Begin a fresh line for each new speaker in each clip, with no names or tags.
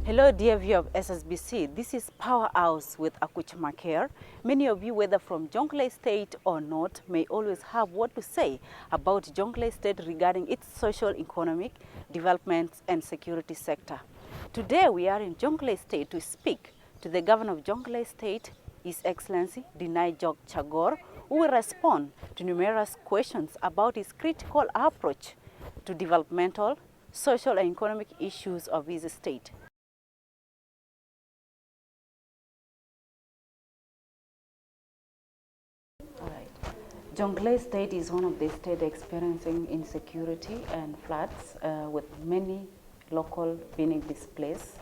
Hello, dear viewer of SSBC. This is PowerHouse with Akuchma Care. Many of you, whether from Jonglei State or not, may always have what to say about Jonglei State regarding its social, economic development and security sector. Today, we are in Jonglei State to speak to the Governor of Jonglei State, His Excellency Denay Jock Chagor, who will respond to numerous questions about his critical approach to developmental, social, and economic issues of his state. Jonglei State is one of the states experiencing insecurity and floods, with many local being displaced.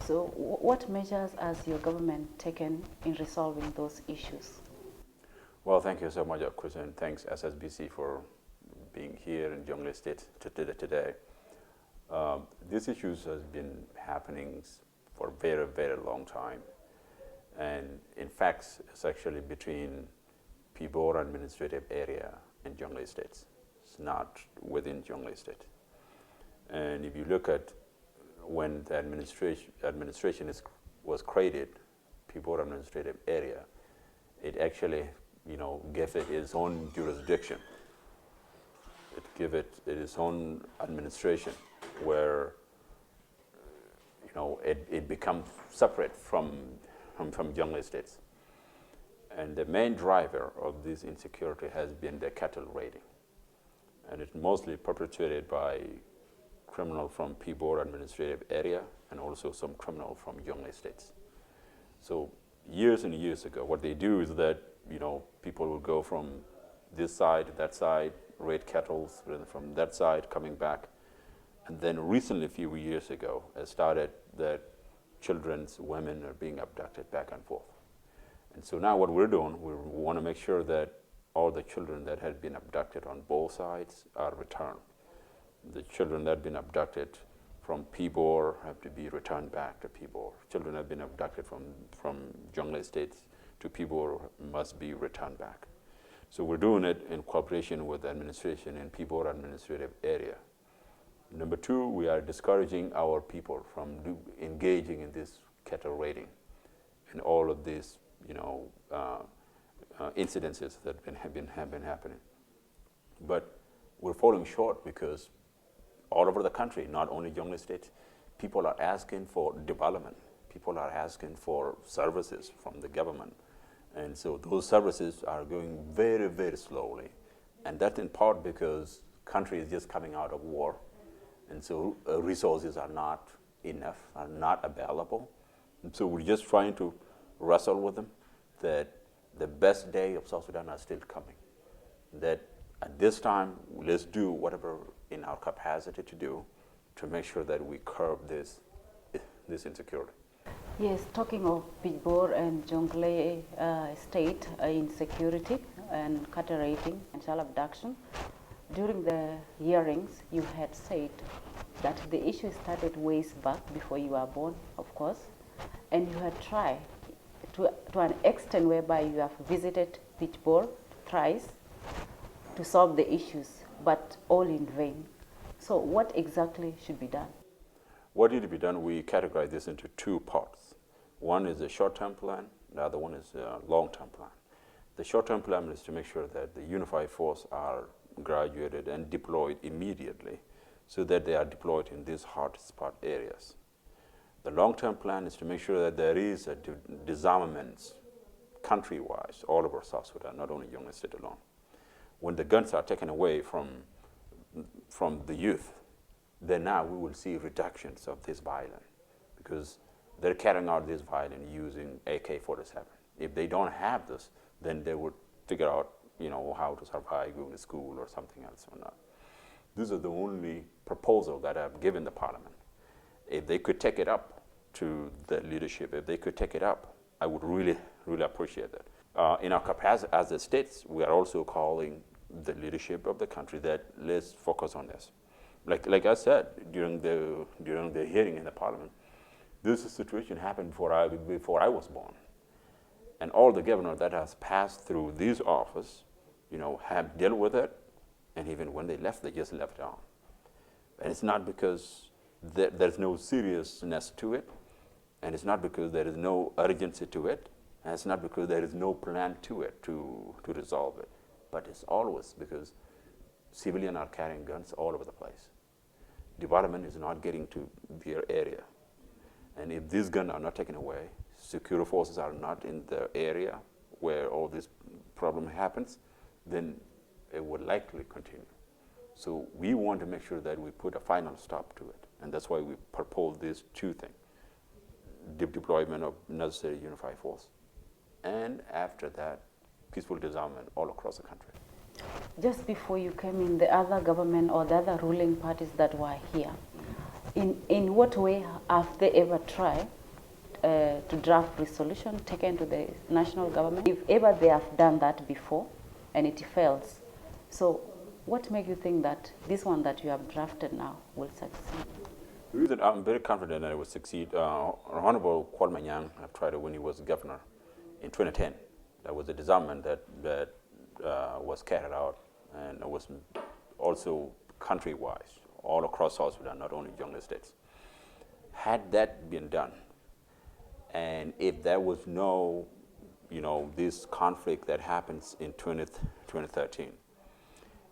So what measures has your government taken in resolving those issues?
Well, thank you so much, Chris, and thanks SSBC for being here in Jonglei State today. These issues has been happening for a very, very long time. And in fact, it's actually between Pibor administrative area and Jonglei State. It's not within Jonglei State. And if you look at when the administration was created, Pibor administrative area, it actually, gave it its own jurisdiction. It gave it its own administration where, it becomes separate from Jonglei State. And the main driver of this insecurity has been the cattle raiding. And it's mostly perpetrated by criminals from Pibor administrative area and also some criminals from Jonglei State. So years and years ago, what they do is that, people will go from this side to that side, raid cattle, from that side coming back. And then recently, a few years ago, it started that women are being abducted back and forth. And so now what we're doing, we want to make sure that all the children that had been abducted on both sides are returned. The children that have been abducted from Pibor have to be returned back to Pibor. Children that have been abducted from Jonglei State to Pibor must be returned back. So we're doing it in cooperation with the administration in Pibor administrative area. Number two, we are discouraging our people from engaging in this cattle raiding and all of these incidences that have been happening. But we're falling short because all over the country, not only Jonglei State, people are asking for development. People are asking for services from the government. And so those services are going very, very slowly. And that's in part because country is just coming out of war. And so resources are not enough, are not available. And so we're just trying to wrestle with them that the best day of South Sudan are still coming. That at this time, let's do whatever in our capacity to do to make sure that we curb this insecurity.
Yes, talking of Pibor and Jonglei State insecurity and cattle raiding and child abduction, during the hearings, you had said that the issue started ways back before you were born, of course, and you had tried to an extent whereby you have visited Pibor thrice to solve the issues, but all in vain. So what exactly should be done?
What needs to be done, we categorize this into two parts. One is a short-term plan, the other one is a long-term plan. The short-term plan is to make sure that the unified force are graduated and deployed immediately so that they are deployed in these hotspot areas. The long-term plan is to make sure that there is a disarmament country-wise all over South Sudan, not only Jonglei State alone. When the guns are taken away from the youth, then now we will see reductions of this violence because they're carrying out this violence using AK-47. If they don't have this, then they would figure out, how to survive, going to school or something else or not. These are the only proposal that I've given the parliament. If they could take it up to the leadership, if they could take it up, I would really, really appreciate that. In our capacity as the states, we are also calling the leadership of the country that let's focus on this. Like I said during the hearing in the parliament, this situation happened before I was born. And all the governors that has passed through this office, have dealt with it, and even when they left, they just left on. And it's not because there's no seriousness to it, and it's not because there is no urgency to it, and it's not because there is no plan to it to resolve it, but it's always because civilians are carrying guns all over the place. Development is not getting to their area. And if these guns are not taken away, security forces are not in the area where all this problem happens, then it will likely continue. So we want to make sure that we put a final stop to it. And that's why we propose these two things: the deployment of necessary unified force, and after that, peaceful disarmament all across the country.
Just before you came in, the other government or the other ruling parties that were here, in what way have they ever tried to draft resolution taken to the national government? If ever they have done that before and it fails, so what makes you think that this one that you have drafted now will succeed?
The reason I'm very confident that it will succeed, Honorable Kwal Manyang have tried it when he was governor in 2010. There was a disarmament that was carried out, and it was also country-wise, all across South Sudan, not only Jonglei states. Had that been done, and if there was no, this conflict that happens in 2013,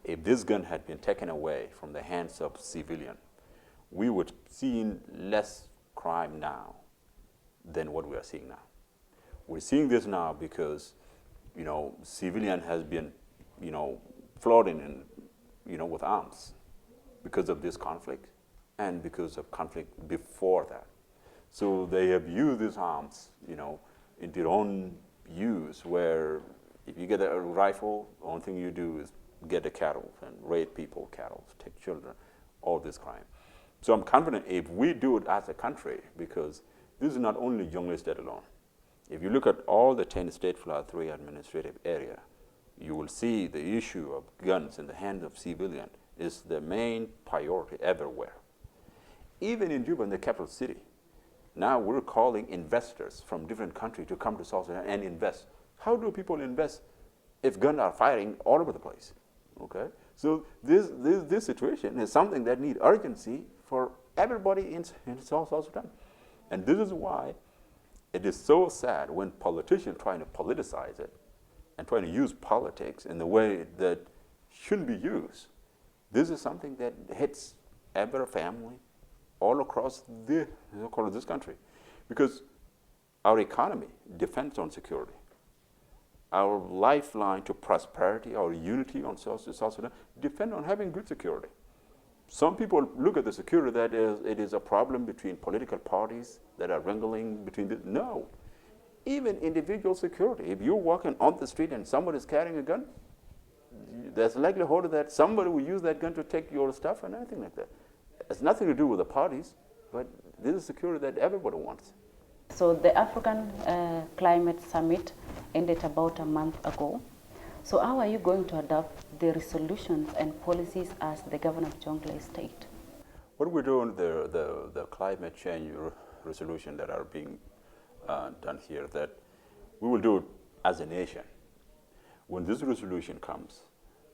if this gun had been taken away from the hands of civilians, we would see less crime now than what we are seeing now. We're seeing this now because, civilian has been, flooding in, with arms because of this conflict and because of conflict before that. So they have used these arms, in their own use, where if you get a rifle, the only thing you do is get the cattle and raid people, cattle, take children, all this crime. So I'm confident if we do it as a country, because this is not only Jonglei State alone. If you look at all the 10 State Flood 3 administrative area, you will see the issue of guns in the hands of civilians is the main priority everywhere. Even in Juba, in the capital city, now we're calling investors from different countries to come to South Sudan and invest. How do people invest if guns are firing all over the place? Okay, so this situation is something that needs urgency for everybody in South Sudan. And this is why it is so sad when politicians trying to politicize it and trying to use politics in the way that shouldn't be used. This is something that hits every family all across this country, because our economy depends on security. Our lifeline to prosperity, our unity on South Sudan, depend on having good security. Some people look at the security that it is a problem between political parties that are wrangling between this. No. Even individual security. If you're walking on the street and somebody is carrying a gun, there's a likelihood that somebody will use that gun to take your stuff and anything like that. It's nothing to do with the parties, but this is security that everybody wants.
So the African Climate Summit ended about a month ago. So how are you going to adopt the resolutions and policies as the governor of Jonglei State?
What we're doing, the climate change resolution that are being done here, that we will do it as a nation. When this resolution comes,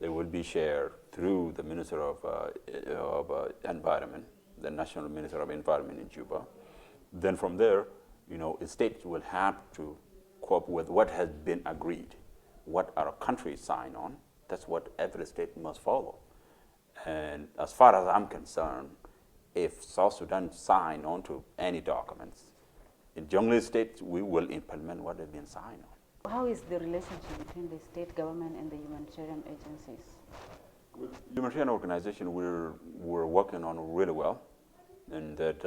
they will be shared through the Minister of Environment, the National Minister of Environment in Juba. Then from there, states will have to cope with what has been agreed, what our country signed on. That's what every state must follow. And as far as I'm concerned, if South Sudan sign on to any documents, in Jonglei State, we will implement what has been signed on.
How is the relationship between the state government and the humanitarian agencies?
With the humanitarian organization, we're working on really well, and that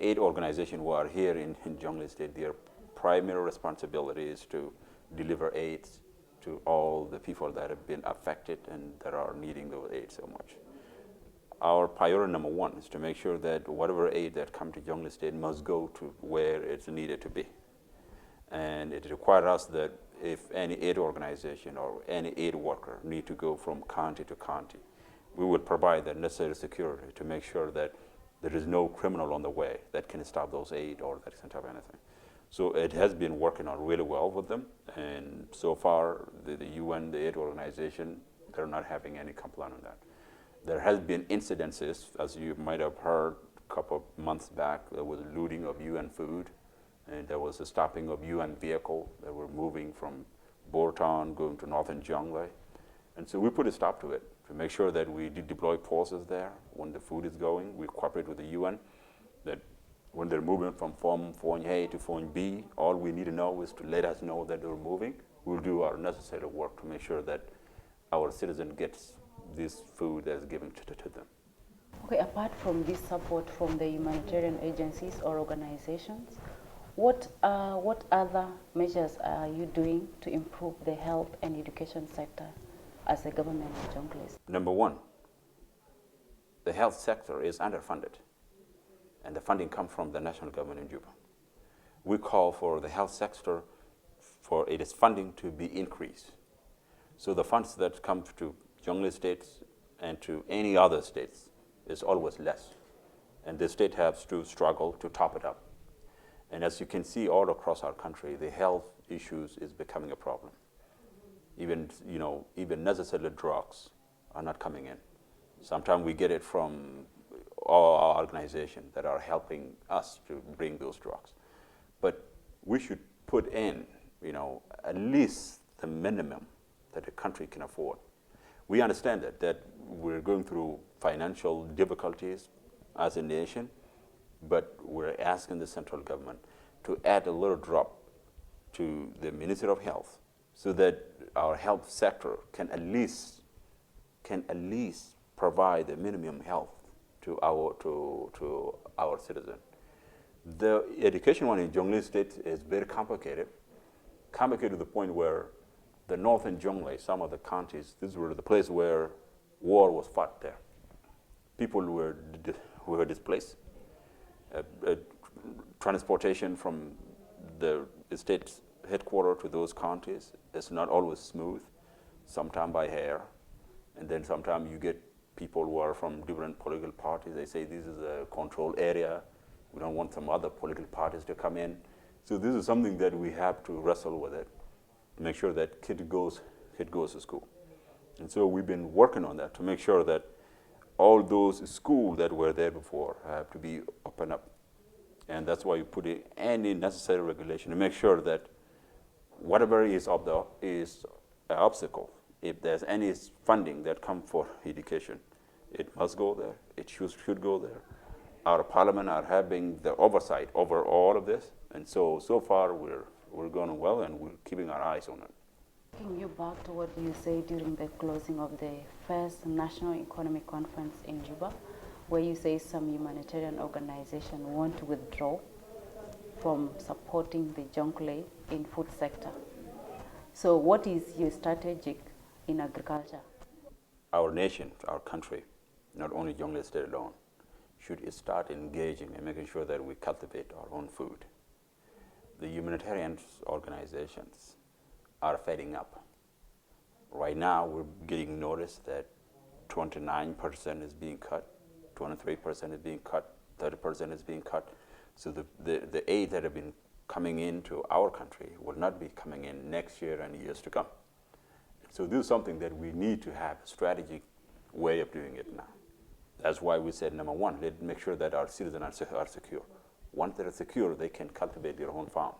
8 organizations who are here in Jonglei State, their primary responsibility is to deliver aid to all the people that have been affected and that are needing those aid so much. Our priority number 1 is to make sure that whatever aid that comes to Jonglei State must go to where it's needed to be. And it requires us that if any aid organization or any aid worker need to go from county to county, we will provide the necessary security to make sure that there is no criminal on the way that can stop those aid or that can stop anything. So it has been working out really well with them, and so far the UN, the aid organization, they're not having any complaint on that. There has been incidences, as you might have heard a couple of months back, there was looting of UN food, and there was a stopping of UN vehicle that were moving from Bortown going to northern Jonglei. And so we put a stop to it to make sure that we deploy forces there when the food is going. We cooperate with the UN, that when they're moving from Phone A to Phone B, all we need to know is to let us know that they're moving. We'll do our necessary work to make sure that our citizen gets this food that's given to them.
Okay, apart from this support from the humanitarian agencies or organizations, what other measures are you doing to improve the health and education sector as a government of Jonglei?
Number one, the health sector is underfunded, and the funding comes from the national government in Juba. We call for the health sector for its funding to be increased. So the funds that come to Jonglei states and to any other states is always less. And the state has to struggle to top it up. And as you can see all across our country, the health issues is becoming a problem. Even necessary drugs are not coming in. Sometimes we get it from all our organizations that are helping us to bring those drugs. But we should put in, at least the minimum that the country can afford. We understand that we're going through financial difficulties as a nation, but we're asking the central government to add a little drop to the Ministry of Health so that our health sector can at least provide the minimum health to our citizen. The education one in Jonglei State is very complicated to the point where the northern Jonglei, some of the counties, these were the place where war was fought there. People were displaced. Transportation from the state headquarters to those counties is not always smooth, sometimes by air, and then sometimes you get people who are from different political parties. They say this is a controlled area. We don't want some other political parties to come in. So this is something that we have to wrestle with it, to make sure that kid goes to school. And so we've been working on that to make sure that all those schools that were there before have to be opened up. And that's why you put in any necessary regulation to make sure that whatever is an obstacle, if there's any funding that comes for education, it must go there. It should go there. Our parliament are having the oversight over all of this, and so far we're going well, and we're keeping our eyes on it.
Taking you back to what you said during the closing of the first National Economic Conference in Juba, where you say some humanitarian organizations want to withdraw from supporting the Jonglei in food sector. So what is your strategy in agriculture?
Our nation, our country, not only Jonglei State alone, should start engaging and making sure that we cultivate our own food. The humanitarian organizations are fading up. Right now, we're getting notice that 29% is being cut, 23% is being cut, 30% is being cut. So the aid that have been coming into our country will not be coming in next year and years to come. So this is something that we need to have a strategic way of doing it now. That's why we said, number one, let's make sure that our citizens are secure. Once they're secure, they can cultivate their own farm.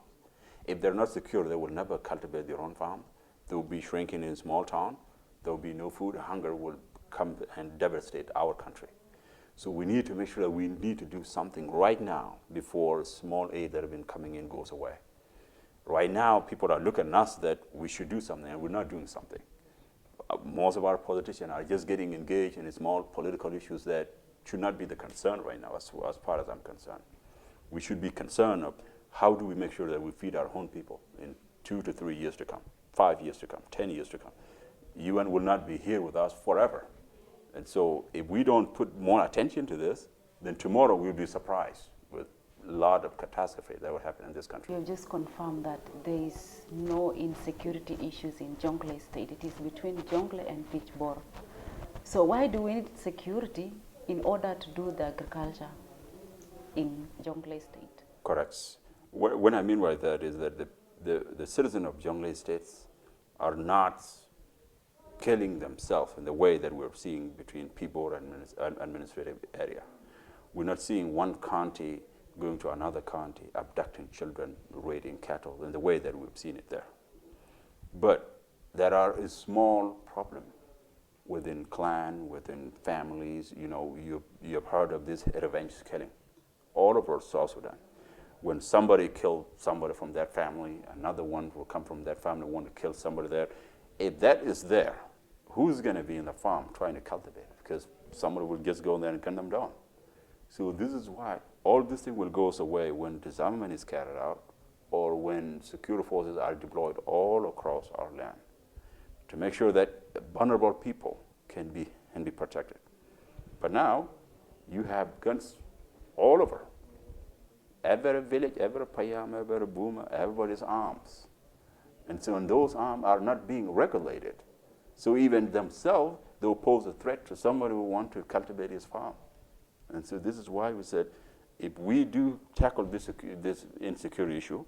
If they're not secure, they will never cultivate their own farm. They will be shrinking in small town. There will be no food. Hunger will come and devastate our country. So we need to make sure that we need to do something right now before small aid that have been coming in goes away. Right now, people are looking at us that we should do something, and we're not doing something. Most of our politicians are just getting engaged in small political issues that should not be the concern right now, as far as I'm concerned. We should be concerned of how do we make sure that we feed our own people in 2 to 3 years to come, 5 years to come, 10 years to come. UN will not be here with us forever. And so if we don't put more attention to this, then tomorrow we'll be surprised with a lot of catastrophe that will happen in this country.
You just confirmed that there is no insecurity issues in Jonglei State. It is between Jonglei and Pitchboro. So why do we need security in order to do the agriculture in Jonglei State?
Correct. What I mean by that is that the citizens of Jonglei states are not killing themselves in the way that we're seeing between people and administrative area. We're not seeing one county going to another county, abducting children, raiding cattle in the way that we've seen it there. But there are a small problem within clan, within families. You know, you've heard of this revenge killing all over South Sudan. When somebody killed somebody from that family, another one will come from that family, want to kill somebody there. If that is there, who's going to be in the farm trying to cultivate it? Because somebody will just go there and gun them down. So this is why all this thing will go away when disarmament is carried out or when security forces are deployed all across our land to make sure that vulnerable people can be protected. But now you have guns all over. Every village, every payam, every boomer, everybody's arms. And so when those arms are not being regulated, so even themselves, they'll pose a threat to somebody who wants to cultivate his farm. And so this is why we said, if we do tackle this insecurity issue,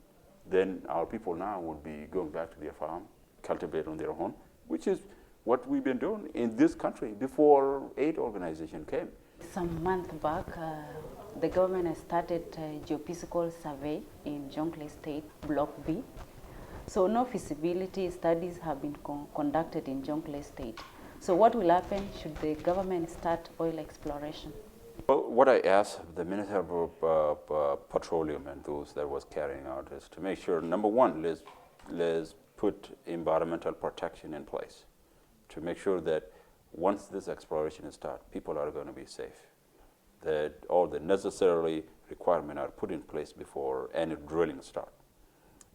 then our people now would be going back to their farm, cultivate on their own, which is what we've been doing in this country before aid organization came.
Some months back, the government has started a geophysical survey in Jonglei State, Block B. So no feasibility studies have been conducted in Jonglei State. So what will happen should the government start oil exploration?
Well, what I asked the Minister of Petroleum and those that was carrying out is to make sure, number one, let's put environmental protection in place to make sure that once this exploration starts, people are going to be safe, that all the necessary requirements are put in place before any drilling starts.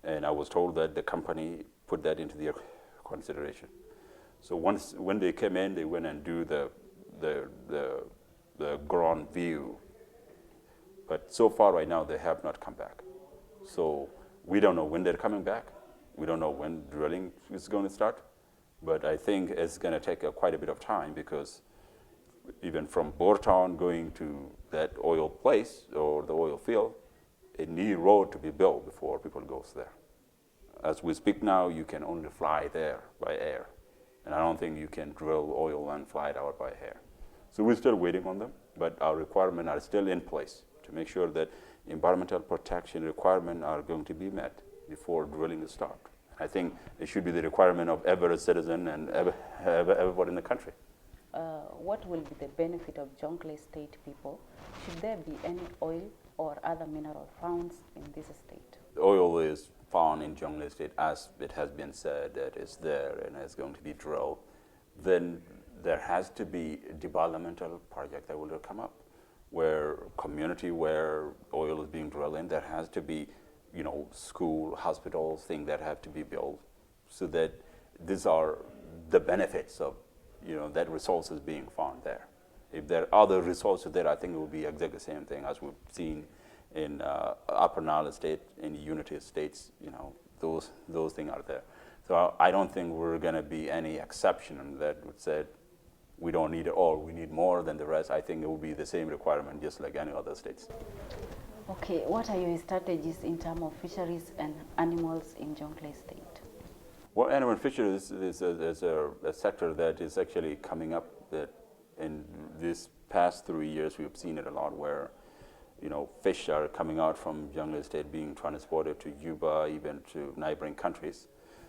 And I was told that the company put that into their consideration. So when they came in, they went and do the ground view. But so far right now, they have not come back. So we don't know when they're coming back. We don't know when drilling is going to start. But I think it's going to take quite a bit of time because even from Boertown going to that oil place or the oil field, it needs a road to be built before people go there. As we speak now, you can only fly there by air. And I don't think you can drill oil and fly it out by air. So we're still waiting on them, but our requirements are still in place to make sure that environmental protection requirements are going to be met before drilling is started. I think it should be the requirement of every citizen and everybody in the country.
What will be the benefit of Jonglei State people? Should there be any oil or other mineral found in this state?
Oil is found in Jonglei State, as it has been said, that it's there and it's going to be drilled. Then there has to be a developmental project that will come up where community where oil is being drilled in, there has to be, you know, school, hospitals, things that have to be built so that these are the benefits of, you know, that resources being found there. If there are other resources there, I think it will be exactly the same thing as we've seen in Upper Nile State, in the United States, you know, those things are there. So I don't think we're going to be any exception that would say we don't need it all, we need more than the rest. I think it will be the same requirement just like any other states.
Okay, what are your strategies in terms of fisheries and animals in Jonglei State?
Well, animal fisheries is a sector that is actually coming up that in this past 3 years we've seen it a lot where, you know, fish are coming out from Jonglei State being transported to Juba, even to neighboring countries.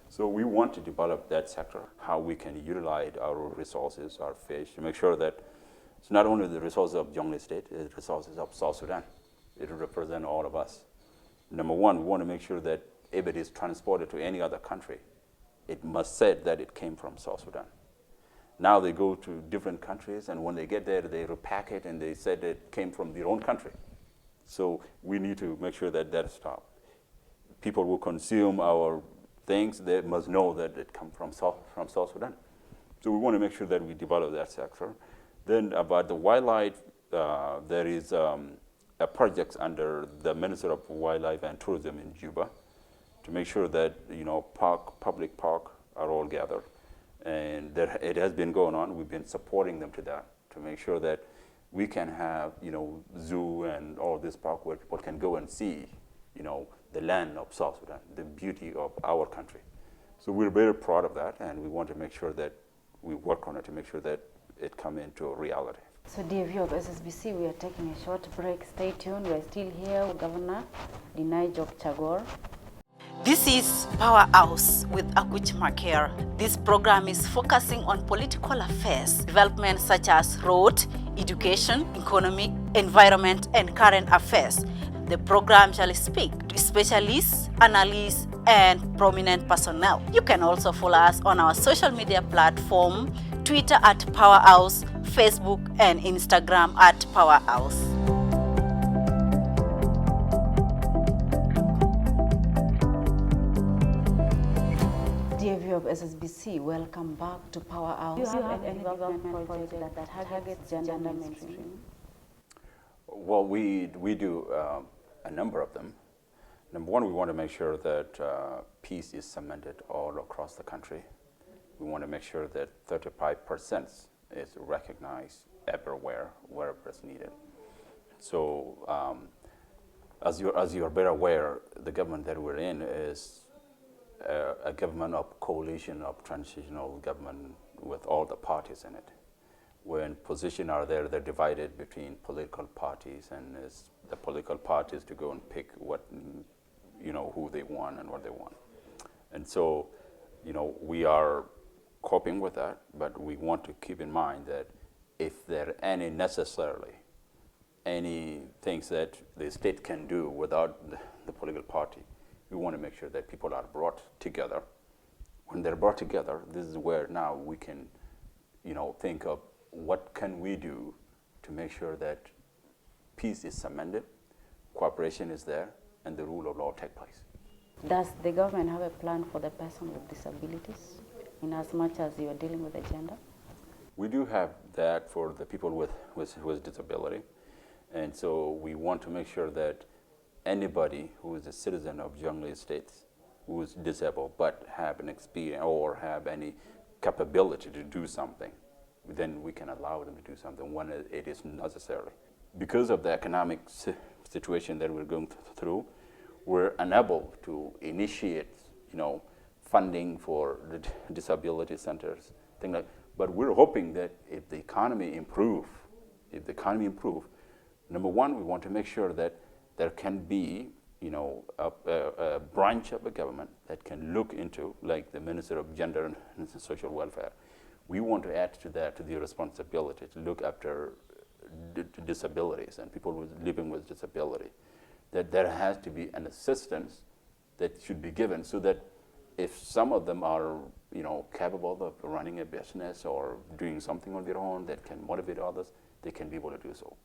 So we want to develop that sector, how we can utilize our resources, our fish, to make sure that it's not only the resources of Jonglei State, it's the resources of South Sudan. It will represent all of us. Number one, we want to make sure that if it is transported to any other country, it must say that it came from South Sudan. Now they go to different countries, and when they get there, they repack it, and they said it came from their own country. So we need to make sure that that stops. People who consume our things, they must know that it comes from South Sudan. So we want to make sure that we develop that sector. Then about the wildlife, there is a project under the Minister of Wildlife and Tourism in Juba to make sure that, you know, public park are all gathered. And it has been going on. We've been supporting them to that, to make sure that we can have, you know, zoo and all this park where people can go and see, you know, the land of South Sudan, the beauty of our country. So we're very proud of that, and we want to make sure that we work on it to make sure that it come into reality.
So dear viewer of SSBC, we are taking a short break. Stay tuned. We're still here with Governor Denay Jock Chagor. This is PowerHouse with H.E Denay. This program is focusing on political affairs, developments such as road, education, economic, environment, and current affairs. The program shall speak to specialists, analysts, and prominent personnel. You can also follow us on our social media platform, Twitter at PowerHouse, Facebook, and Instagram at PowerHouse. Dear viewer of SSBC, welcome back to PowerHouse. Do you have any development project that targets gender mainstream?
Well, we do a number of them. Number one, we want to make sure that peace is cemented all across the country. We want to make sure that 35% is recognized everywhere, wherever it's needed. So, as you are very aware, the government that we're in is a government of coalition of transitional government with all the parties in it. When positions are there, they're divided between political parties, and it's the political parties to go and pick what, who they want and what they want. And so, we are coping with that, but we want to keep in mind that if there are any things that the state can do without the political party, we want to make sure that people are brought together. When they're brought together, this is where now we can, think of what can we do to make sure that peace is cemented, cooperation is there, and the rule of law take place.
Does the government have a plan for the person with disabilities, in as much as you are dealing with the gender?
We do have that for the people with disability, and so we want to make sure that anybody who is a citizen of Jonglei State who is disabled but have an experience or have any capability to do something, then we can allow them to do something when it is necessary. Because of the economic situation that we're going through, we're unable to initiate, funding for the disability centers, things like. But we're hoping that if the economy improve, number one, we want to make sure that there can be, a branch of the government that can look into, like the Minister of Gender and Social Welfare. We want to add to that, to the responsibility to look after disabilities and people living with disability. That there has to be an assistance that should be given so that if some of them are, capable of running a business or doing something on their own that can motivate others, they can be able to do so.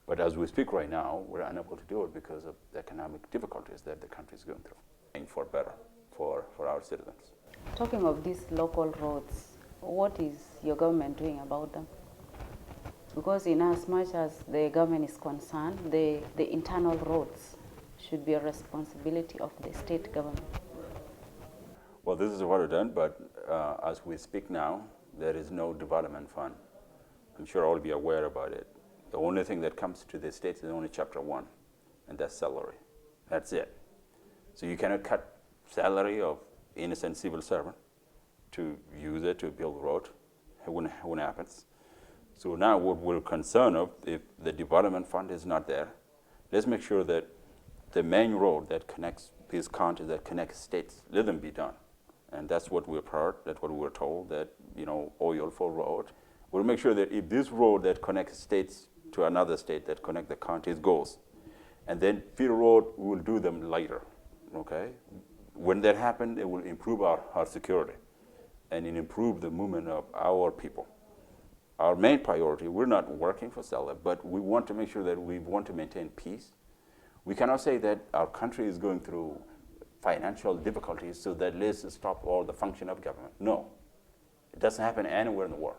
But as we speak right now, we're unable to do it because of the economic difficulties that the country is going through. And for better, for our citizens.
Talking of these local roads, what is your government doing about them? Because in as much as the government is concerned, the internal roads should be a responsibility of the state government.
Well, this is what we've done, but as we speak now, there is no development fund. I'm sure all of you are aware about it. The only thing that comes to the states is only Chapter 1, and that's salary. That's it. So you cannot cut salary of innocent civil servant to use it to build road. It wouldn't happen. So now what we're concerned of, if the development fund is not there, let's make sure that the main road that connects these counties, that connects states, let them be done. And that's what we've heard, that's what we were told, that, oil for road. We'll make sure that if this road that connects states to another state, that connect the counties goes, and then feeder road, we will do them later, okay? When that happens, it will improve our security and it improve the movement of our people. Our main priority, we're not working for seller, but we want to make sure that we want to maintain peace. We cannot say that our country is going through financial difficulties so that let's stop all the function of government. No, it doesn't happen anywhere in the world.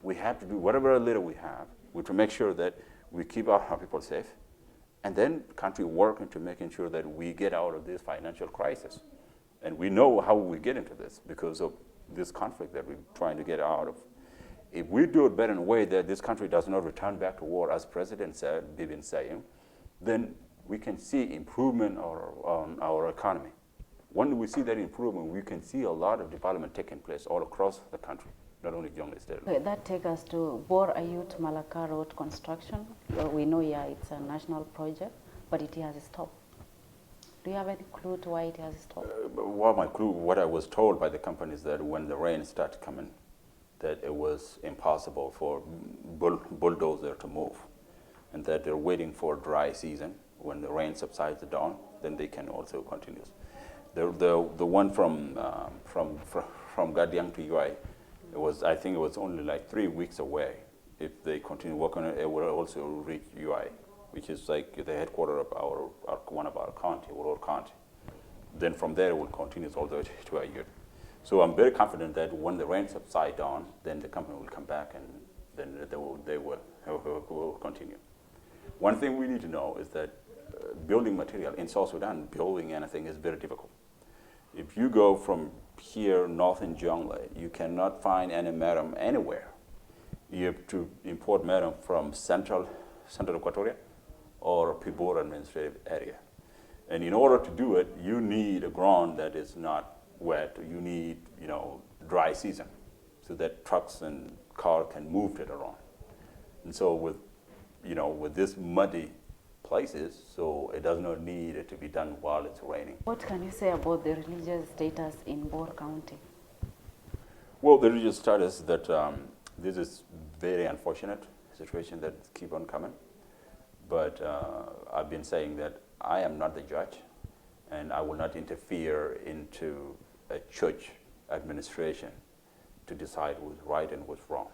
We have to do whatever little we have to make sure that we keep our people safe, and then the country work into making sure that we get out of this financial crisis. And we know how we get into this because of this conflict that we're trying to get out of. If we do it better in a way that this country does not return back to war, as President said, we've been saying, then we can see improvement on our economy. When we see that improvement, we can see a lot of development taking place all across the country. not only Jonglei State.
Okay, that takes us to Bor Ayut Malaka Road construction. We know, yeah, it's a national project, but it has stopped. Do you have any clue to why it has stopped?
Well, my clue, what I was told by the company is that when the rain started coming, that it was impossible for bulldozer to move, and that they're waiting for dry season. When the rain subsides down, then they can also continue. The one from Gadiang to UI, I think it was only like 3 weeks away. If they continue working on it, it will also reach UI, which is like the headquarters of one of our county, Aurora County. Then from there, it will continue all the way to Ayut. So I'm very confident that when the rain subsides down, then the company will come back and then they will continue. One thing we need to know is that building material in South Sudan, building anything is very difficult. If you go from here north in Jonglei, you cannot find any madam anywhere. You have to import madam from central Equatoria or Pibor administrative area. And in order to do it, you need a ground that is not wet. You need, dry season so that trucks and car can move it around. And so with this muddy places, so it does not need it to be done while it's raining.
What can you say about the religious status in Bor County?
Well, the religious status that this is very unfortunate situation that keep on coming. But I've been saying that I am not the judge, and I will not interfere into a church administration to decide what's right and what's wrong.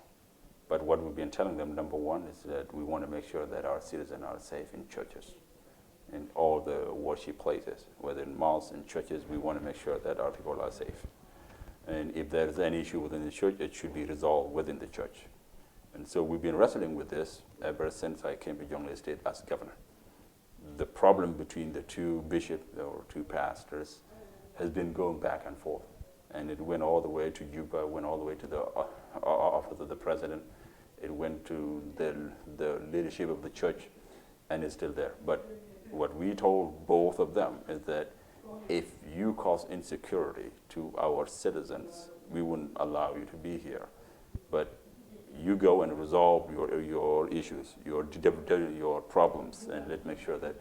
But what we've been telling them, number one, is that we want to make sure that our citizens are safe in churches, in all the worship places, whether in mosques and churches. We want to make sure that our people are safe. And if there's any issue within the church, it should be resolved within the church. And so we've been wrestling with this ever since I came to Jonglei State as governor. The problem between the two bishops or two pastors has been going back and forth. And it went all the way to Juba, went all the way to the office of the president. It went to the leadership of the church, and it's still there. But what we told both of them is that if you cause insecurity to our citizens, we wouldn't allow you to be here. But you go and resolve your issues, your problems, and let's make sure that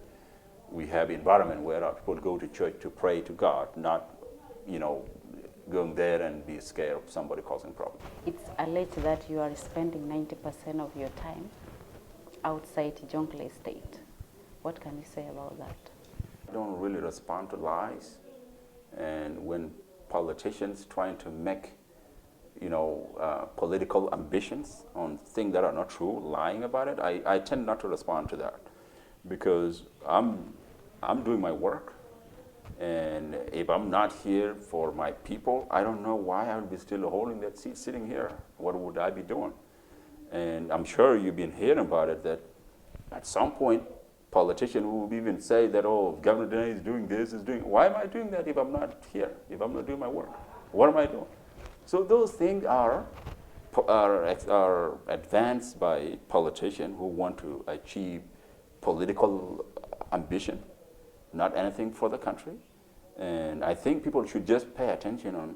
we have an environment where our people go to church to pray to God, not, going there and be scared of somebody causing problems.
It's alleged that you are spending 90% of your time outside Jonglei State. What can you say about that?
I don't really respond to lies. And when politicians trying to make, political ambitions on things that are not true, lying about it, I tend not to respond to that because I'm doing my work. And if I'm not here for my people, I don't know why I would be still holding that seat sitting here. What would I be doing? And I'm sure you've been hearing about it, that at some point, politicians will even say that, oh, Governor Denay is doing this, why am I doing that if I'm not here, if I'm not doing my work? What am I doing? So those things are advanced by politicians who want to achieve political ambition, not anything for the country. And I think people should just pay attention on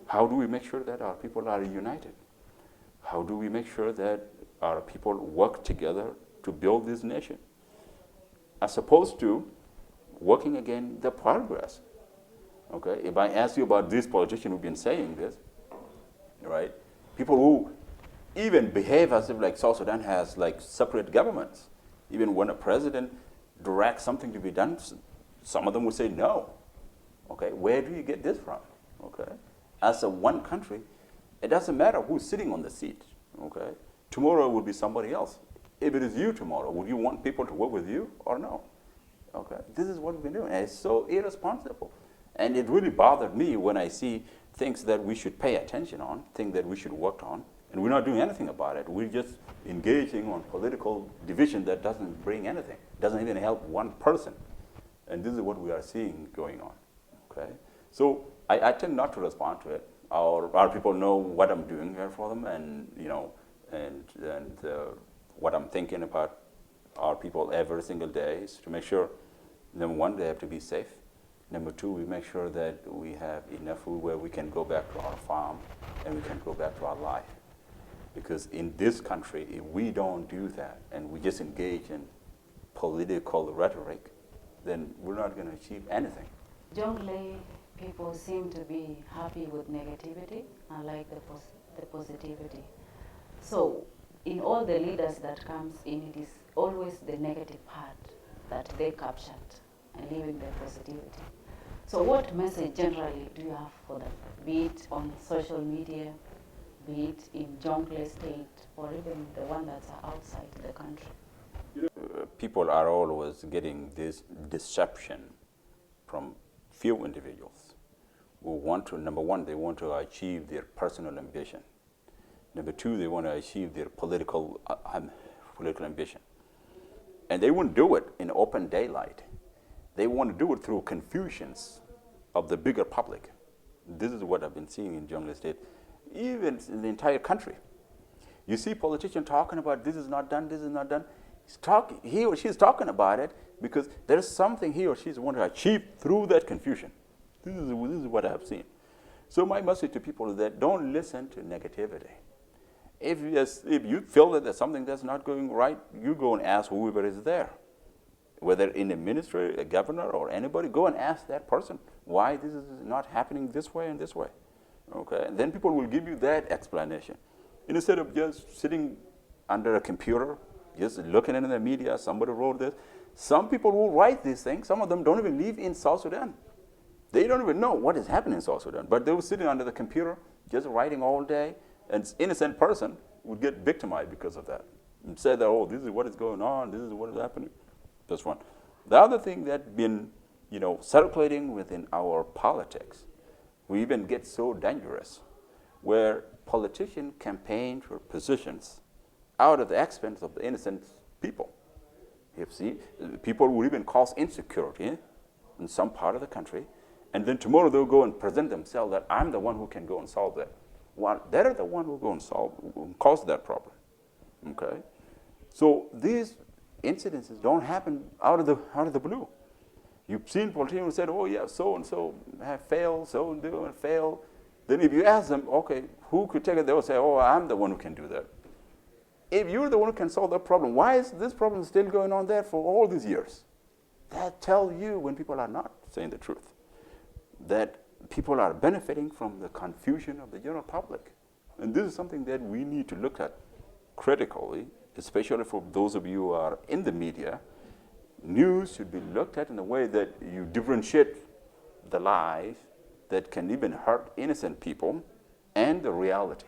how do we make sure that our people are united? How do we make sure that our people work together to build this nation? As opposed to working against the progress. Okay? If I ask you about these politicians who've been saying this, right? People who even behave as if like South Sudan has like separate governments. Even when a president directs something to be done, some of them would say no. Okay, where do you get this from? Okay, as a one country, it doesn't matter who's sitting on the seat. Okay, tomorrow will be somebody else. If it is you tomorrow, would you want people to work with you or no? Okay, this is what we've been doing, and it's so irresponsible. And it really bothered me when I see things that we should pay attention on, things that we should work on, and we're not doing anything about it. We're just engaging on political division that doesn't bring anything, doesn't even help one person. And this is what we are seeing going on. Okay, so I tend not to respond to it. Our people know what I'm doing here for them, and what I'm thinking about our people every single day is to make sure, number one, they have to be safe. Number two, we make sure that we have enough food where we can go back to our farm and we can go back to our life. Because in this country, if we don't do that and we just engage in political rhetoric, then we're not going to achieve anything.
Jonglei people seem to be happy with negativity, unlike the positivity. So in all the leaders that comes in, it is always the negative part that they captured and leaving the positivity. So what message generally do you have for them, be it on social media, be it in Jonglei state, or even the one that's outside the country?
People are always getting this deception from few individuals who want to, number one, they want to achieve their personal ambition. Number two, they want to achieve their political ambition. And they wouldn't do it in open daylight. They want to do it through confusions of the bigger public. This is what I've been seeing in Jonglei State, even in the entire country. You see politicians talking about this is not done, this is not done. He or she is talking about it because there's something he or she is wanting to achieve through that confusion. This is what I've seen. So my message to people is that don't listen to negativity. If you feel that there's something that's not going right, you go and ask whoever is there. Whether in the ministry, a governor, or anybody, go and ask that person why this is not happening this way and this way. Okay? And then people will give you that explanation. Instead of just sitting under a computer, just looking in the media, somebody wrote this. Some people will write these things. Some of them don't even live in South Sudan. They don't even know what is happening in South Sudan. But they were sitting under the computer, just writing all day. And an innocent person would get victimized because of that. And say that, oh, this is what is going on, this is what is happening. That's one. The other thing that's been, circulating within our politics, we even get so dangerous, where politicians campaign for positions out of the expense of the innocent people. You've seen, people will even cause insecurity in some part of the country, and then tomorrow they'll go and present themselves that I'm the one who can go and solve that. Well, they're the one who go and cause that problem. Okay, so these incidences don't happen out of the blue. You've seen politicians who said, "Oh yeah, so and so have failed, so and so have failed." Then if you ask them, "Okay, who could take it?" They will say, "Oh, I'm the one who can do that." If you're the one who can solve that problem, why is this problem still going on there for all these years? That tells you when people are not saying the truth, that people are benefiting from the confusion of the general public. And this is something that we need to look at critically, especially for those of you who are in the media. News should be looked at in a way that you differentiate the lies that can even hurt innocent people and the reality.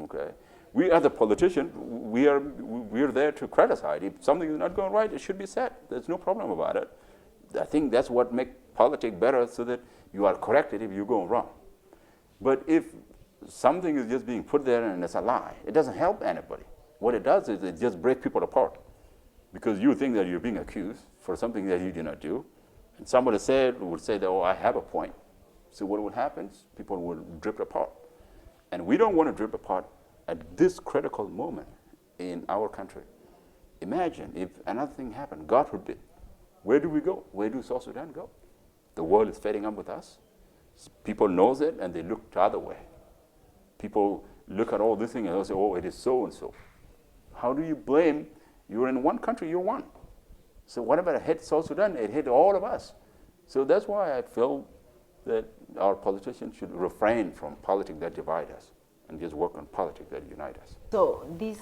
Okay? We as a politician, we are there to criticize. If something is not going right, it should be said. There's no problem about it. I think that's what makes politics better, so that you are corrected if you go wrong. But if something is just being put there and it's a lie, it doesn't help anybody. What it does is it just breaks people apart, because you think that you're being accused for something that you did not do, and somebody would say that, oh, I have a point. So what will happen? People will drift apart. And we don't want to drift apart at this critical moment in our country. Imagine if another thing happened, God forbid. Where do we go? Where do South Sudan go? The world is fading up with us. People know it and they look the other way. People look at all this thing and they say, oh, it is so and so. How do you blame? You're in one country, you're one. So whatever hit South Sudan, it hit all of us. So that's why I feel that our politicians should refrain from politics that divide us and just work on politics that unite us.
So this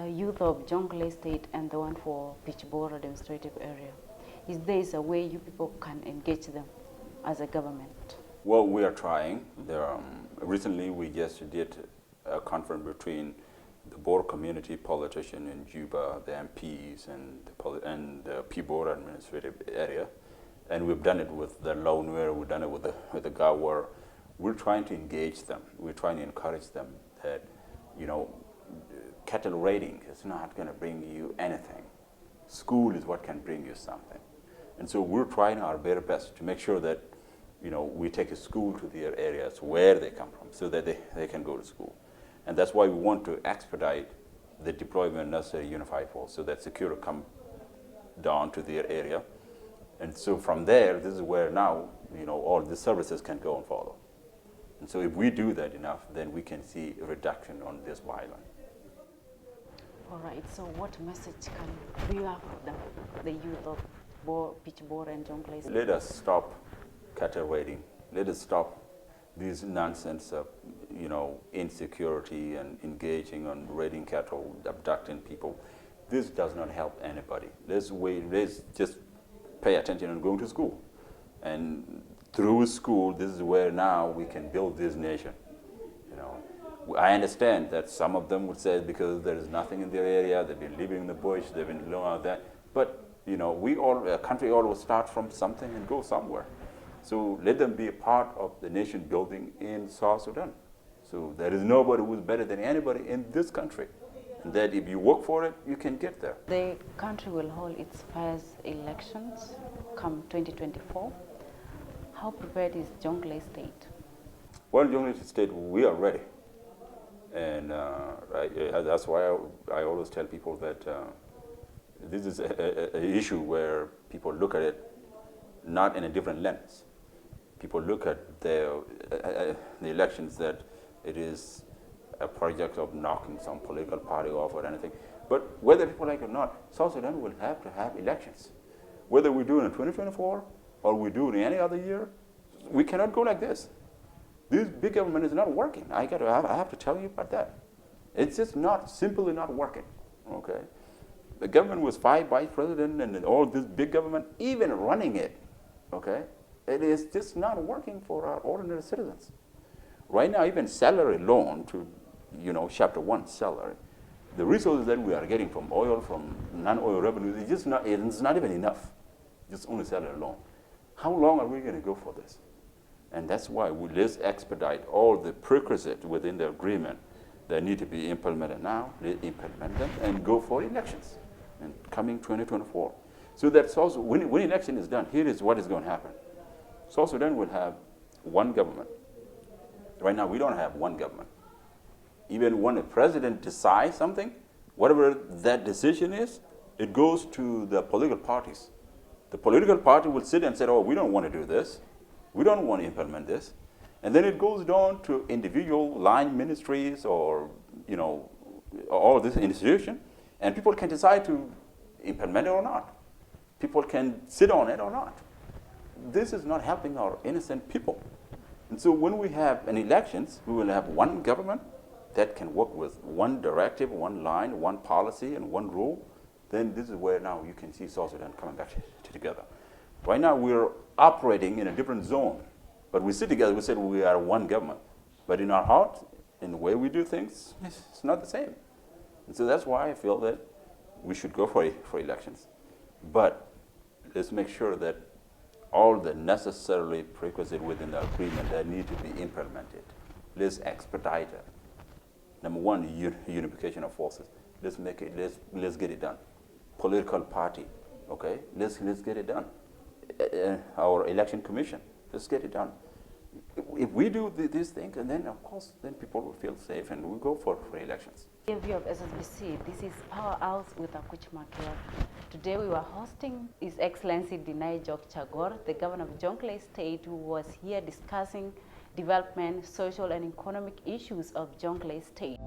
youth of Jonglei State and the one for Pichbor administrative area, is there a way you people can engage them as a government?
Well, we are trying. Recently, we just did a conference between the Bor community politician in Juba, the MPs, and the P-Bor administrative area. And we've done it with the Launwer, we've done it with the Gawar. We're trying to engage them. We're trying to encourage them that, cattle raiding is not going to bring you anything. School is what can bring you something. And so we're trying our very best to make sure that, we take a school to their areas where they come from, so that they can go to school. And that's why we want to expedite the deployment of necessary unified force, so that security come down to their area. And so from there, this is where now, all the services can go and follow. And so if we do that enough, then we can see a reduction on this violence.
All right, so what message do you have for the youth of Pitchboro and Jonglei?
Let us stop cattle raiding. Let us stop this nonsense of, insecurity and engaging on raiding cattle, abducting people. This does not help anybody. Let's just pay attention and going to school. And through school, this is where now we can build this nation. I understand that some of them would say because there is nothing in their area, they've been living in the bush, they've been living out there. But a country always starts from something and go somewhere. So let them be a part of the nation building in South Sudan. So there is nobody who's better than anybody in this country. And that if you work for it, you can get there.
The country will hold its first elections come 2024. How prepared is Jonglei State?
Well, Jonglei State, we are ready. And that's why I always tell people that this is an issue where people look at it not in a different lens. People look at the elections that it is a project of knocking some political party off or anything. But whether people like it or not, South Sudan will have to have elections. Whether we do it in 2024 or we do it in any other year, we cannot go like this. This big government is not working. I have to tell you about that. It's just simply not working, okay? The government was 5 vice presidents and all this big government, even running it, okay? It is just not working for our ordinary citizens. Right now, even salary loan to, chapter 1 salary, the resources that we are getting from oil, from non-oil revenues, it's not even enough, just only salary loan. How long are we going to go for this? And that's why let's expedite all the prerequisites within the agreement that need to be implemented now. Let's implement them and go for elections in coming 2024. So that also, when election is done, here is what is going to happen. South Sudan will have one government. Right now, we don't have one government. Even when a president decides something, whatever that decision is, it goes to the political parties. The political party will sit and say, oh, we don't want to do this. We don't want to implement this. And then it goes down to individual line ministries or, all this institution, and people can decide to implement it or not. People can sit on it or not. This is not helping our innocent people. And so when we have an elections, we will have one government that can work with one directive, one line, one policy, and one rule. Then this is where now you can see South Sudan coming back together. Right now, we're operating in a different zone, but we sit together, we said we are one government. But in our heart, in the way we do things, it's not the same. And so that's why I feel that we should go for elections. But let's make sure that all the necessarily prerequisites within the agreement that need to be implemented, let's expedite it. Number one, unification of forces. Let's get it done. Political party, okay? Let's get it done. Our election commission, let's get it done. If we do these things, and then of course, then people will feel safe and we'll go for elections.
In view of SSBC, this is PowerHouse with H.E Denay. Today we were hosting His Excellency Denay Jock Chagor, the governor of Jonglei State, who was here discussing development, social and economic issues of Jonglei State.